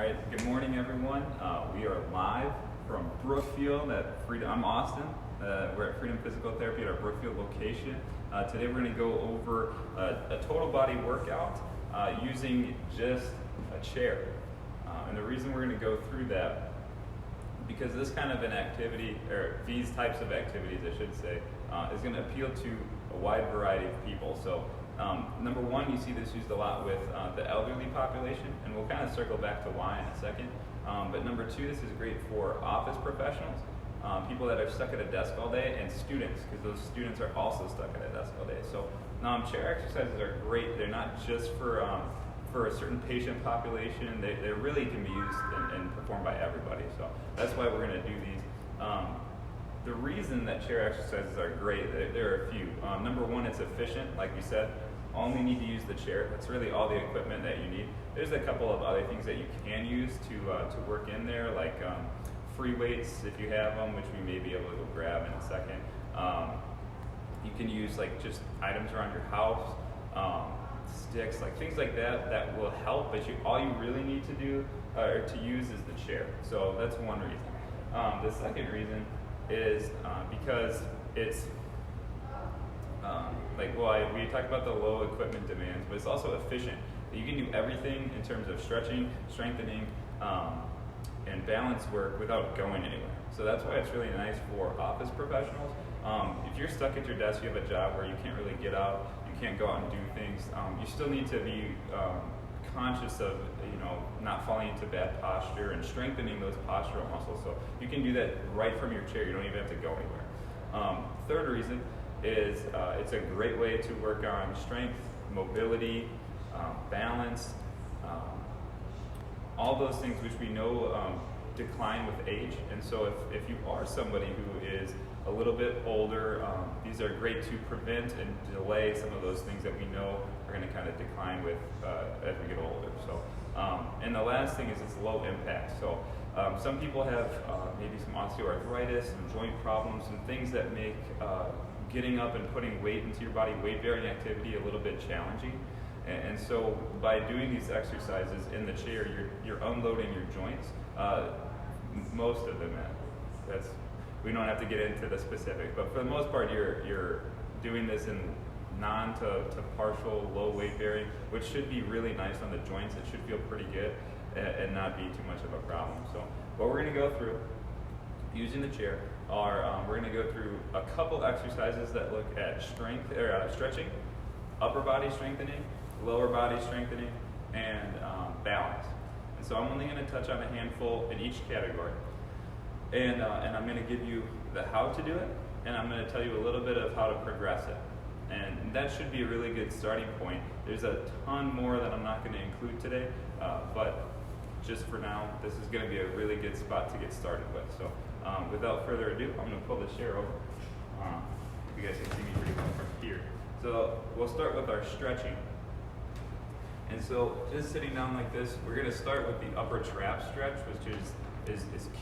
right, good morning everyone. We are live from Brookfield at Freedom. I'm Austin. We're at Freedom Physical Therapy at our Brookfield location. Today we're going to go over a total body workout using just a chair. And the reason we're going to go through that, because this kind of an activity, or these types of activities I should say, is going to appeal to a wide variety of people. So number one, you see this used a lot with the elderly population, and we'll kind of circle back to why in a second. But number two, this is great for office professionals, people that are stuck at a desk all day, and students, because those students are also stuck at a desk all day. So chair exercises are great. They're not just for a certain patient population. They really can be used and performed by everybody. So that's why we're going to do these. The reason that chair exercises are great, there are a few. Number one, it's efficient, like we said. Only need to use the chair. That's really all the equipment that you need. There's a couple of other things that you can use to work in there, like free weights if you have them, which we may be able to go grab in a second. You can use like just items around your house, sticks, like things like that will help. But all you really need to do or to use is the chair. So that's one reason. The second reason is because it's we talked about the low equipment demands, but it's also efficient. You can do everything in terms of stretching, strengthening, and balance work without going anywhere. So that's why it's really nice for office professionals. If you're stuck at your desk, you have a job where you can't really get out, you can't go out and do things, you still need to be conscious of not falling into bad posture and strengthening those postural muscles. So you can do that right from your chair. You don't even have to go anywhere. Third reason is it's a great way to work on strength, mobility, balance, all those things which we know decline with age. And so if you are somebody who is a little bit older, these are great to prevent and delay some of those things that we know are going to kind of decline with as we get older. So, and the last thing is it's low impact. So some people have maybe some osteoarthritis, some joint problems, some things that make getting up and putting weight into your body, weight-bearing activity, a little bit challenging. And so by doing these exercises in the chair, you're unloading your joints. Most of them, we don't have to get into the specific, but for the most part, you're doing this in non to partial low weight bearing, which should be really nice on the joints. It should feel pretty good and not be too much of a problem. So what we're going to go through using the chair are we're going to go through a couple exercises that look at strength or stretching, upper body strengthening, lower body strengthening, and balance. And so I'm only going to touch on a handful in each category. And I'm going to give you the how to do it, and I'm going to tell you a little bit of how to progress it. And that should be a really good starting point. There's a ton more that I'm not going to include today, but just for now, this is going to be a really good spot to get started with. So without further ado, I'm going to pull the chair over. You guys can see me pretty well from here. So we'll start with our stretching. And so just sitting down like this, we're going to start with the upper trap stretch, which is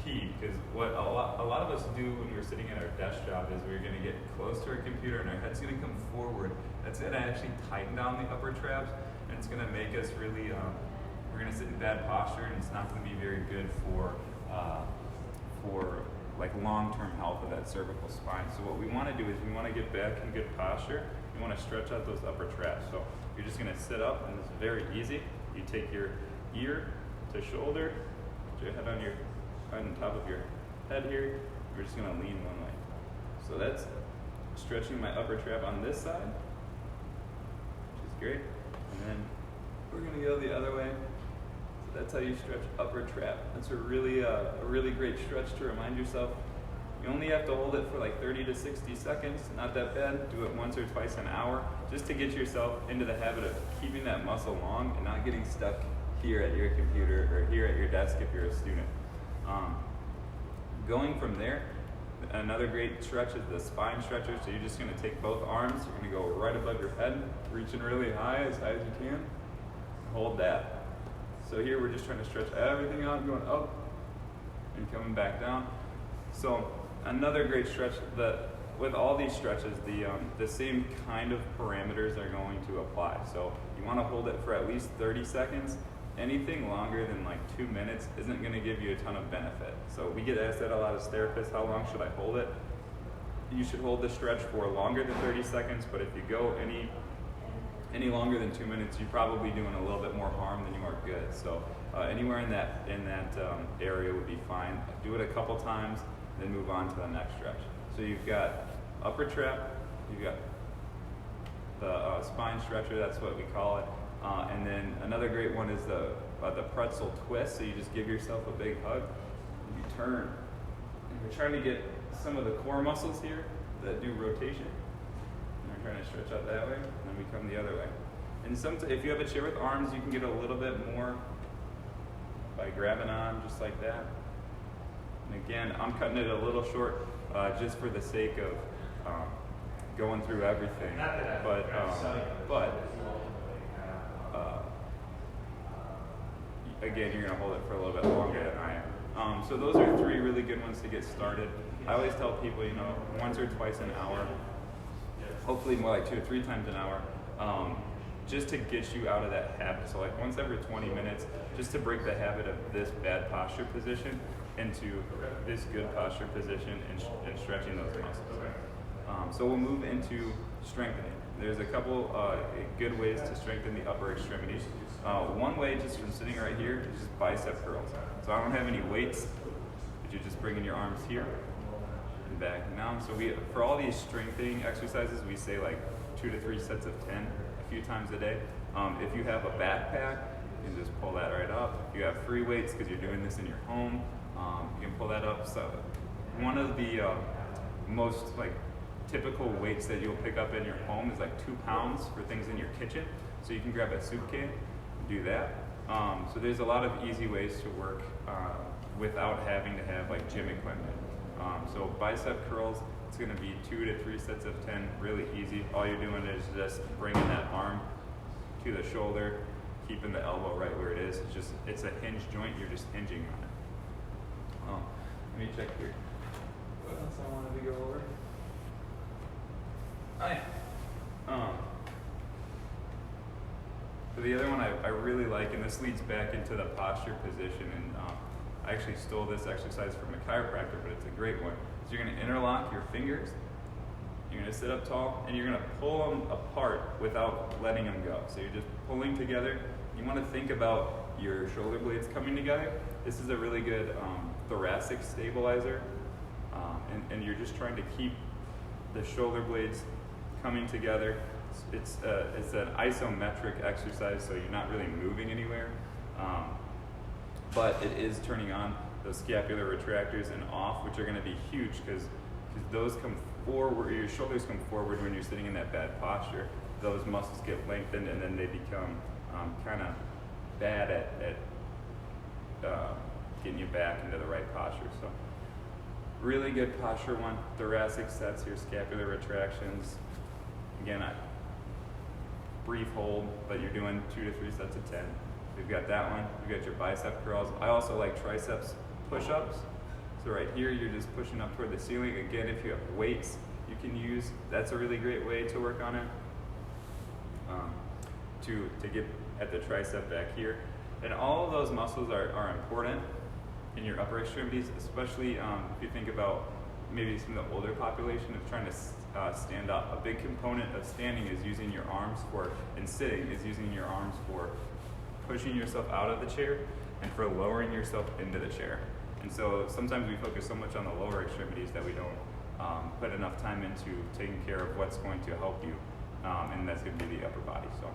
key, because what a lot of us do when we're sitting at our desk job is we're going to get close to our computer and our head's going to come forward. That's going to actually tighten down the upper traps, and it's going to make us really, we're going to sit in bad posture, and it's not going to be very good for like long-term health of that cervical spine. So what we want to do is we want to get back in good posture. We want to stretch out those upper traps. So you're just going to sit up, and it's very easy. You take your ear to shoulder, put your head on top of your head here. We're just going to lean one way. So that's stretching my upper trap on this side, which is great. And then we're going to go the other way. So that's how you stretch upper trap. That's a really great stretch to remind yourself. You only have to hold it for like 30 to 60 seconds. Not that bad. Do it once or twice an hour, just to get yourself into the habit of keeping that muscle long and not getting stuck here at your computer or here at your desk if you're a student. Going from there, another great stretch is the spine stretcher. So you're just going to take both arms, you're going to go right above your head, reaching really high as you can. Hold that. So here we're just trying to stretch everything out, going up and coming back down. So another great stretch, with all these stretches, the same kind of parameters are going to apply. So you want to hold it for at least 30 seconds, anything longer than like 2 minutes isn't going to give you a ton of benefit. So we get asked that a lot as therapists, how long should I hold it? You should hold the stretch for longer than 30 seconds, but if you go any longer than 2 minutes, you're probably doing a little bit more harm than you are good. So anywhere in that area would be fine. Do it a couple times, then move on to the next stretch. So you've got upper trap, you've got the spine stretcher, that's what we call it. And then another great one is the pretzel twist. So you just give yourself a big hug, and you turn. And we're trying to get some of the core muscles here that do rotation. And we're trying to stretch out that way, and then we come the other way. And if you have a chair with arms, you can get a little bit more by grabbing on, just like that. And again, I'm cutting it a little short just for the sake of going through everything. Again, you're going to hold it for a little bit longer than I am. So those are 3 really good ones to get started. I always tell people, once or twice an hour, hopefully more like 2 or 3 times an hour, just to get you out of that habit. So like once every 20 minutes, just to break the habit of this bad posture position into this good posture position and stretching those muscles. So we'll move into strengthening. There's a couple good ways to strengthen the upper extremities. One way, just from sitting right here, is just bicep curls. So I don't have any weights, but you're just bringing your arms here and back and down. So for all these strengthening exercises, we say like 2 to 3 sets of 10 a few times a day. If you have a backpack, you can just pull that right up. If you have free weights because you're doing this in your home, you can pull that up. So one of the most typical weights that you'll pick up in your home is like 2 pounds for things in your kitchen. So you can grab a soup can and do that. So there's a lot of easy ways to work without having to have gym equipment. So bicep curls, it's going to be 2 to 3 sets of 10, really easy. All you're doing is just bringing that arm to the shoulder, keeping the elbow right where it is. It's a hinge joint, you're just hinging on it. Let me check here. What else I wanted to go over? So the other one I really like, and this leads back into the posture position, and I actually stole this exercise from a chiropractor, but it's a great one. So you're going to interlock your fingers, you're going to sit up tall, and you're going to pull them apart without letting them go. So you're just pulling together. You want to think about your shoulder blades coming together. This is a really good thoracic stabilizer, and you're just trying to keep the shoulder blades coming together. It's an isometric exercise, so you're not really moving anywhere, but it is turning on those scapular retractors and off, which are going to be huge because those come forward, your shoulders come forward when you're sitting in that bad posture. Those muscles get lengthened, and then they become kind of bad at getting you back into the right posture. So really good posture one, thoracic sets, your scapular retractions. Again, brief hold, but you're doing 2 to 3 sets of 10. We've got that one. You've got your bicep curls. I also like triceps push-ups. So right here, you're just pushing up toward the ceiling. Again, if you have weights you can use, that's a really great way to work on it. To get at the tricep back here. And all of those muscles are important in your upper extremities, especially if you think about maybe some of the older population of trying to stand up. A big component of standing is using your arms and sitting is using your arms for pushing yourself out of the chair and for lowering yourself into the chair. And so sometimes we focus so much on the lower extremities that we don't put enough time into taking care of what's going to help you, and that's going to be the upper body. So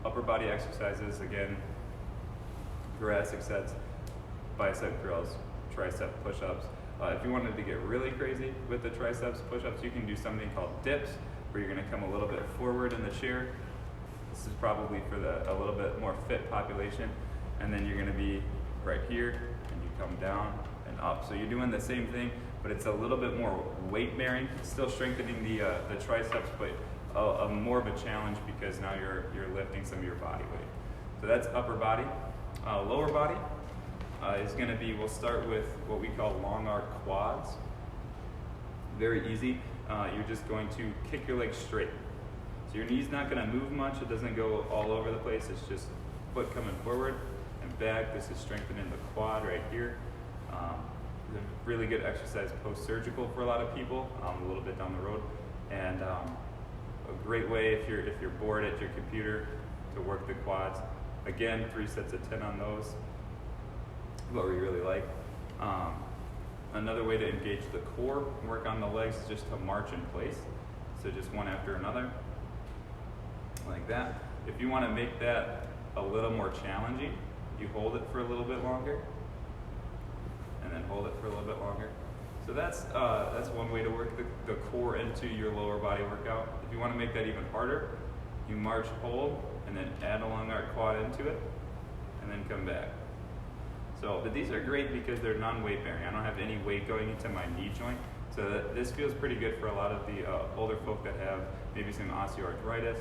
upper body exercises, again, thoracic sets, bicep curls, tricep push-ups. If you wanted to get really crazy with the triceps push-ups, you can do something called dips, where you're going to come a little bit forward in the chair. This is probably for a little bit more fit population. And then you're going to be right here, and you come down and up. So you're doing the same thing, but it's a little bit more weight-bearing. It's still strengthening the triceps, but more of a challenge because now you're lifting some of your body weight. So that's upper body. Lower body is going to be, we'll start with what we call long arc quads. Very easy. You're just going to kick your legs straight. So your knee's not going to move much. It doesn't go all over the place. It's just foot coming forward and back. This is strengthening the quad right here. It's a really good exercise post-surgical for a lot of people, a little bit down the road, and a great way if you're bored at your computer to work the quads. Again, 3 sets of 10 on those, what we really like. Another way to engage the core, work on the legs, is just to march in place. So just one after another, like that. If you want to make that a little more challenging, you hold it for a little bit longer, and then hold it for a little bit longer. So that's one way to work the core into your lower body workout. If you want to make that even harder, you march, hold, and then add a long arc quad into it, and then come back. So, but these are great because they're non-weight bearing. I don't have any weight going into my knee joint, so this feels pretty good for a lot of the older folk that have maybe some osteoarthritis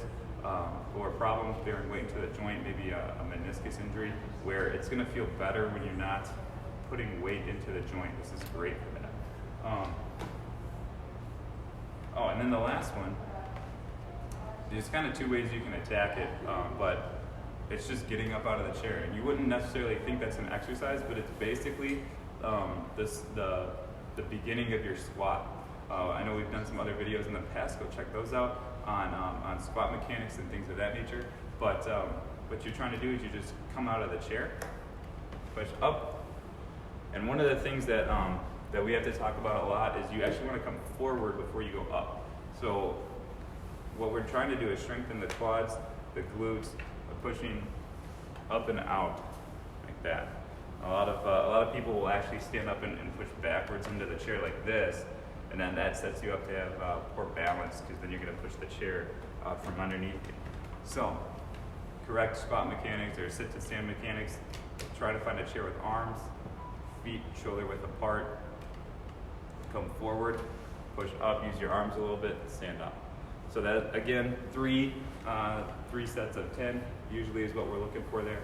or problems bearing weight into the joint, maybe a meniscus injury, where it's going to feel better when you're not putting weight into the joint. This is great for that. Oh, and then the last one, there's kind of 2 ways you can attack it, but it's just getting up out of the chair. And you wouldn't necessarily think that's an exercise, but it's basically the beginning of your squat. I know we've done some other videos in the past, go check those out on squat mechanics and things of that nature. But what you're trying to do is you just come out of the chair, push up. And one of the things that we have to talk about a lot is you actually want to come forward before you go up. So what we're trying to do is strengthen the quads, the glutes, pushing up and out like that. A lot of people will actually stand up and push backwards into the chair like this, and then that sets you up to have poor balance, because then you're going to push the chair from underneath you. So correct squat mechanics or sit to stand mechanics, try to find a chair with arms, feet shoulder width apart, come forward, push up, use your arms a little bit, stand up. So that, again, 3 sets of 10 usually is what we're looking for there.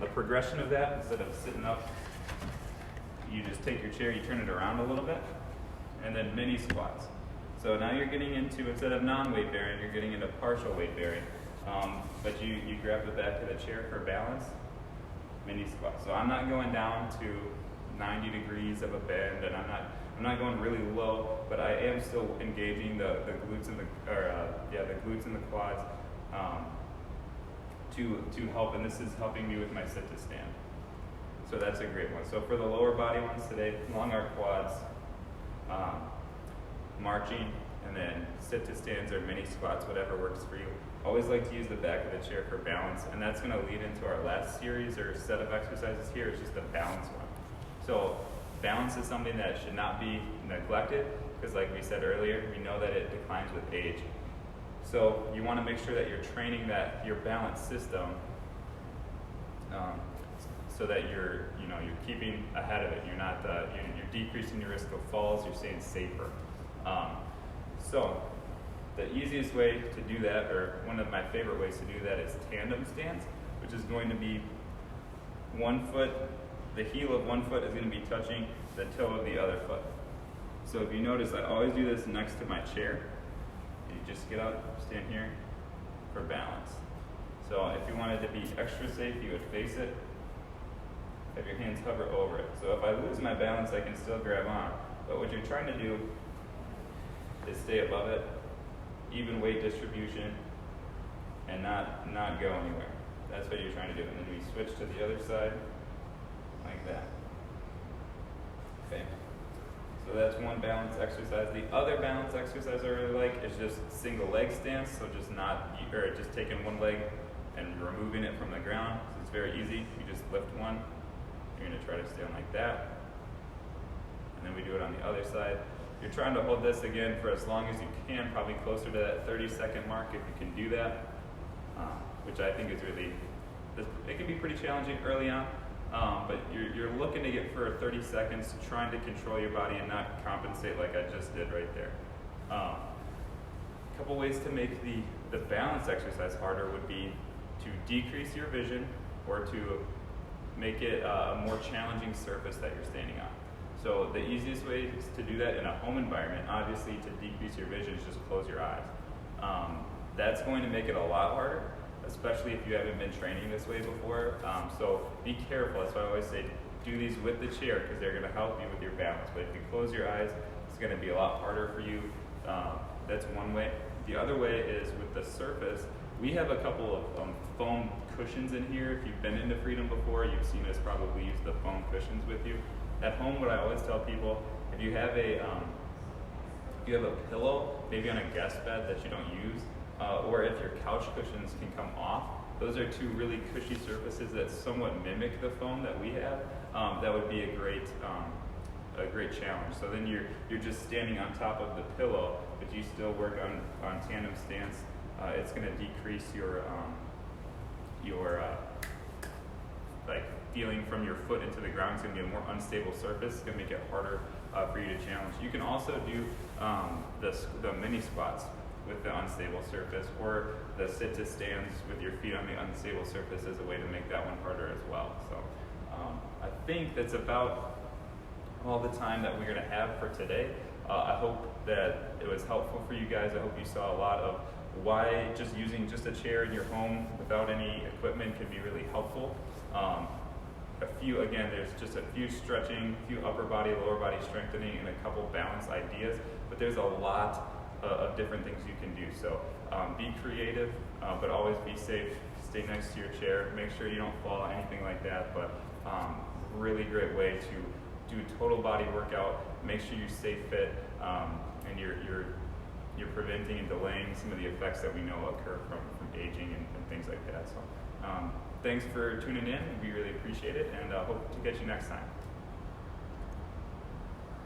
The progression of that, instead of sitting up, you just take your chair, you turn it around a little bit, and then mini squats. So now you're getting into, instead of non-weight bearing, you're getting into partial weight bearing. But you grab the back of the chair for balance, mini squat. So I'm not going down to 90 degrees of a bend, and I'm not going really low, but I am still engaging the glutes and the glutes and the quads to help, and this is helping me with my sit to stand. So that's a great one. So for the lower body ones today, long arc quads, marching, and then sit to stands or mini squats, whatever works for you. Always like to use the back of the chair for balance, and that's going to lead into our last series or set of exercises here. It's just the balance one. So balance is something that should not be neglected, because like we said earlier, we know that it declines with age. So you want to make sure that you're training your balance system so that you're keeping ahead of it. You're not you're decreasing your risk of falls. You're staying safer. So the easiest way to do that, or one of my favorite ways to do that, is tandem stance, which is going to be one foot. The heel of one foot is going to be touching the toe of the other foot. So if you notice, I always do this next to my chair. You just get up, stand here for balance. So if you wanted to be extra safe, you would face it, have your hands hover over it. So if I lose my balance, I can still grab on. But what you're trying to do is stay above it, even weight distribution, and not go anywhere. That's what you're trying to do. And then we switch to the other side, like that. Okay. So that's one balance exercise. The other balance exercise I really like is just single leg stance. So just taking one leg and removing it from the ground. So it's very easy. You just lift one. You're going to try to stand like that. And then we do it on the other side. You're trying to hold this again for as long as you can, probably closer to that 30-second mark if you can do that, which I think is really, it can be pretty challenging early on. But you're looking to get for 30 seconds, trying to control your body and not compensate like I just did right there. A couple ways to make the balance exercise harder would be to decrease your vision or to make it a more challenging surface that you're standing on. So the easiest way to do that in a home environment, obviously to decrease your vision, is just close your eyes. That's going to make it a lot harder. especially if you haven't been training this way before. So be careful. That's why I always say do these with the chair because they're going to help you with your balance. But if you close your eyes, it's going to be a lot harder for you. That's one way. The other way is with the surface. We have a couple of foam cushions in here. If you've been into Freedom before, you've seen us probably use the foam cushions with you. At home, what I always tell people, if you have a pillow, maybe on a guest bed that you don't use, or if your couch cushions can come off, those are two really cushy surfaces that somewhat mimic the foam that we have. That would be a great challenge. So then you're just standing on top of the pillow, but you still work on tandem stance. It's going to decrease your like feeling from your foot into the ground. It's going to be a more unstable surface. It's going to make it harder for you to challenge. You can also do the mini squats with the unstable surface, or the sit to stands with your feet on the unstable surface as a way to make that one harder as well. So I think that's about all the time that we're going to have for today. I hope that it was helpful for you guys. I hope you saw a lot of why just using just a chair in your home without any equipment can be really helpful. There's just a few stretching, a few upper body, lower body strengthening, and a couple balance ideas, but there's a lot of different things you can do. So be creative, but always be safe. Stay next to your chair. Make sure you don't fall, anything like that, but really great way to do a total body workout. Make sure you stay fit, and you're preventing and delaying some of the effects that we know occur from aging and things like that. So thanks for tuning in. We really appreciate it, and hope to catch you next time.